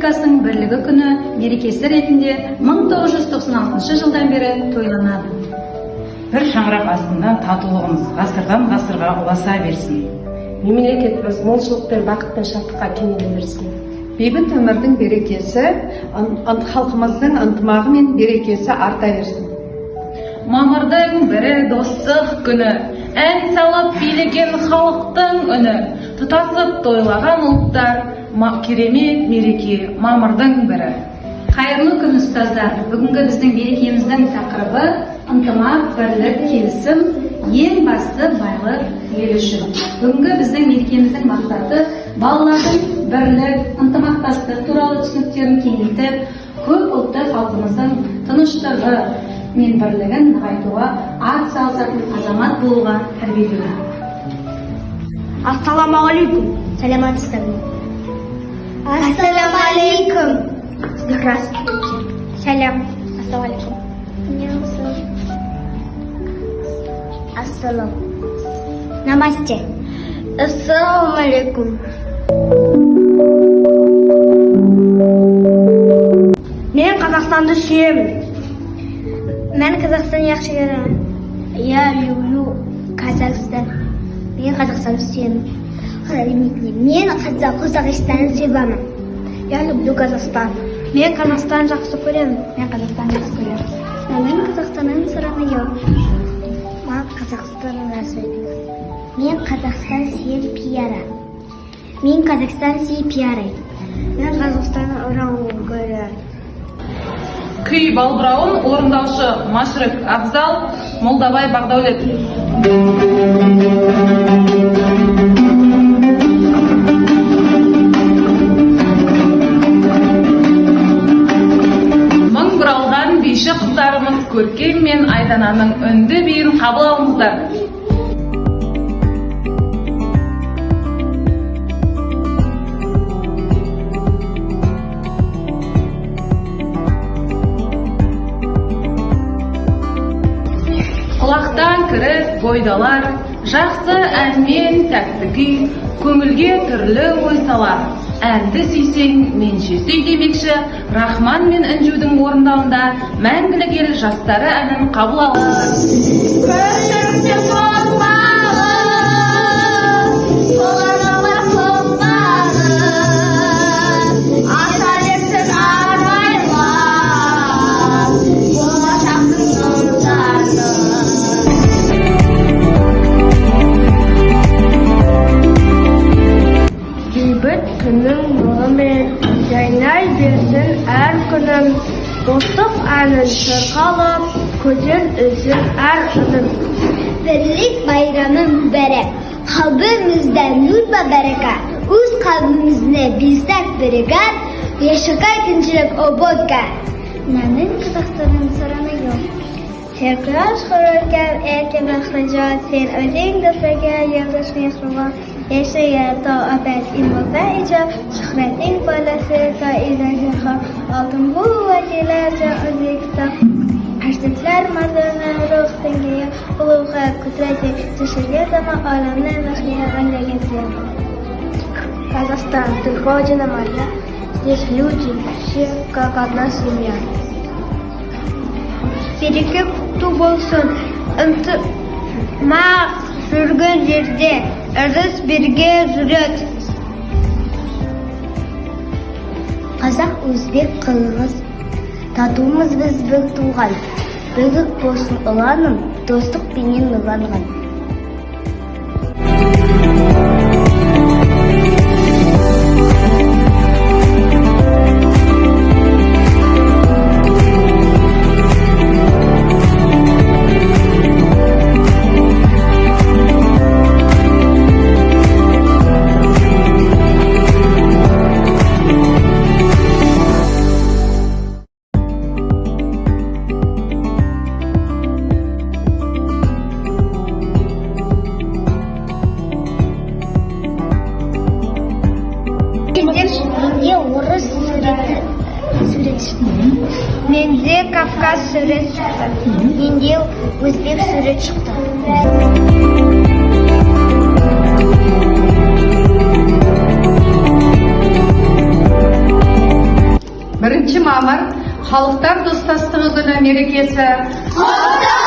Республикасының бірлігі күні мерекесі ретінде 1996 жылдан бері тойланады. Бір шаңырақ астында татулығымыз ғасырдан ғасырға ұласа берсін. Мемлекетіміз молшылық пен бақыт пен шаттыққа кенеле берсін. Бейбіт өмірдің берекесі, халқымыздың ынтымағы мен берекесі арта берсін. Мамырдың бірі достық күні, ән салып билеген халықтың үні, тұтасып тойлаған ұлттар, керемет мереке мамырдың бірі. Қайырлы күн ұстаздар. Бүгінгі біздің мерекеміздің тақырыбы ынтымақ, бірлік, келісім, ең басты байлық ел үшін. Бүгінгі біздің мерекеміздің мақсаты балалардың бірлік, ынтымақтастық туралы түсініктерін кеңейтіп, көп ұлтты халқымыздың тыныштығы мен бірлігін нығайтуға ат салысатын азамат болуға тәрбиелеу. Ассаламалейкум. Саламатсыздар ма? Ассаламалейкум. Здравствуйте. Салям. Ассаламалейкум. Ассалам. Намасте. Ассаламалейкум. Мен Қазақстанды сүйемін. Мен Қазақстанды yaxshi ko'raman. Я люблю Казахстан. Мен Қазақстанды сүйемін. Мен Қазақстанды sevamын. Я люблю Казахстан. Мен Қазақстанды жақсы көремін. Мен Қазақстанды жақсы көремін. Мен Қазақстанның сыраны жоқ. Мен Қазақстанның асырын. Мен Қазақстан сүйем пиара. Мен Қазақстан сүйем пиара. Мен Қазақстанның орануын көремін. Күй балбырауын орындаушы Машрик Абзал, Молдабай Бағдаулет. Мың бұралған бейші қыздарымыз Көркем мен Айдананың үнді биін қабыл алыңыздар. Құлақтан кіріп бойдалар, жақсы әнмен тәтті күй, көңілге түрлі ой салар. Әнді сүйсең, менше сүй демекші, Рахман мен Інжудің орындауында мәңгілік ел жастары әнін қабыл Күнің нұрымен жайнай берсін әр күнім, достық әнін шырқалып, көден үзін әр үнім. Бірлік байрамы мүбәрәк, қалбымызда нұр ба бәрәка, өз қалбымызны білсәк бірігәр, яшықай тінчілік ободға. Мәнің Қазақстанның сыраны жоқ. Серкраш құрылкәм әркем рахманжат, сен өзің дұрфәге елдіш мехруға. Yaşaya ta abad ilmazayca, şöhretin balası ta ilahiha. Altın bu vakilerce aziksa, aştetler mardana ruh sengiye, uluğa kudreti, düşürge zaman alemler vahliye галлегенция. Казахстан, ты родина моя, здесь люди, все как одна семья. Береке құтты болсын, ынтымақ жүрген жерде, ырыс бірге жүреді. Қазақ, өзбек, қырғыз, татуымыз біз бір туған. Бірлік болсын ұланым, достық пенен нұрланған. Менде Кавказ сурет шықты. Менде өзбек сурет шықты. Халықтар достастығы күні мерекесі. Құттықтаймыз!